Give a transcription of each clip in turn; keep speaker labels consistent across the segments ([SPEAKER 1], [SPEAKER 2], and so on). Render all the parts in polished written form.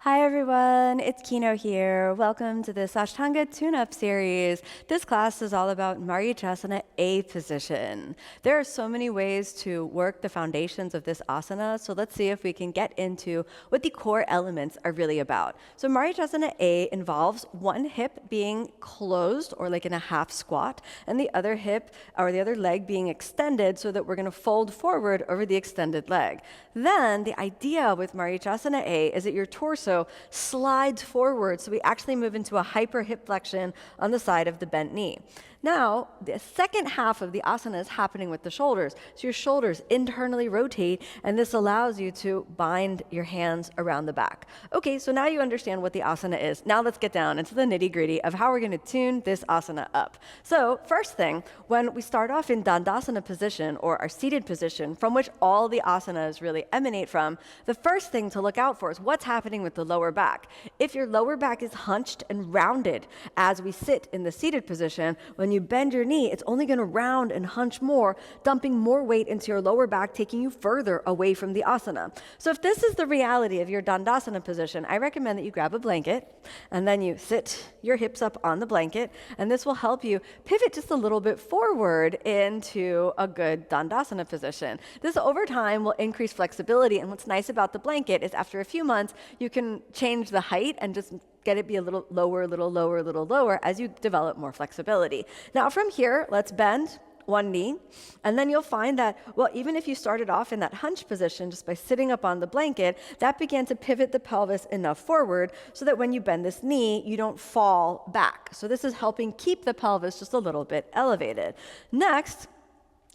[SPEAKER 1] Hi everyone, it's Kino here. Welcome to this Ashtanga tune-up series. This class is all about Marichasana A position. There are so many ways to work the foundations of this asana, so let's see if we can get into what the core elements are really about. So Marichasana A involves one hip being closed or like in a half squat, and the other hip or the other leg being extended so that we're going to fold forward over the extended leg. Then the idea with Marichasana A is that your torso slides forward, so we actually move into a hyper hip flexion on the side of the bent knee. Now, the second half of the asana is happening with the shoulders. So your shoulders internally rotate, and this allows you to bind your hands around the back. Okay, so now you understand what the asana is. Now let's get down into the nitty-gritty of how we're going to tune this asana up. So first thing, when we start off in Dandasana position, or our seated position, from which all the asanas really emanate from, the first thing to look out for is what's happening with the lower back. If your lower back is hunched and rounded as we sit in the seated position, when you bend your knee, it's only going to round and hunch more, dumping more weight into your lower back, taking you further away from the asana. So if this is the reality of your Dandasana position, I recommend that you grab a blanket and then you sit your hips up on the blanket, and this will help you pivot just a little bit forward into a good Dandasana position. This over time will increase flexibility, and what's nice about the blanket is after a few months, you can change the height and just get it be a little lower, little lower, little lower as you develop more flexibility. Now from here, let's bend one knee, and then you'll find that, well, even if you started off in that hunch position just by sitting up on the blanket, that began to pivot the pelvis enough forward so that when you bend this knee, you don't fall back. So this is helping keep the pelvis just a little bit elevated. Next,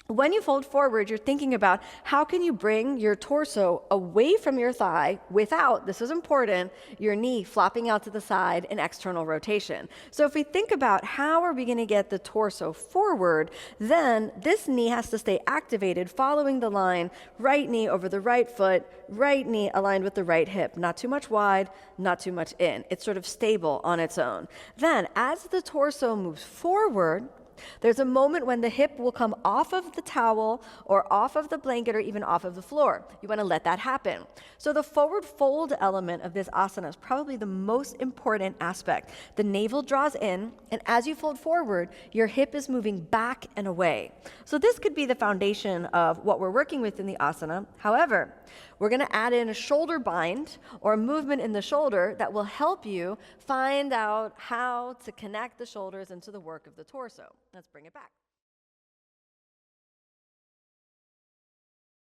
[SPEAKER 1] when you fold forward, you're thinking about how can you bring your torso away from your thigh without, this is important, your knee flopping out to the side in external rotation. So if we think about how are we going to get the torso forward, then this knee has to stay activated following the line, right knee over the right foot, right knee aligned with the right hip. Not too much wide, not too much in. It's sort of stable on its own. Then as the torso moves forward, there's a moment when the hip will come off of the towel or off of the blanket or even off of the floor. You want to let that happen. So the forward fold element of this asana is probably the most important aspect. The navel draws in, and as you fold forward, your hip is moving back and away. So this could be the foundation of what we're working with in the asana. However, we're going to add in a shoulder bind or a movement in the shoulder that will help you find out how to connect the shoulders into the work of the torso. Let's bring it back.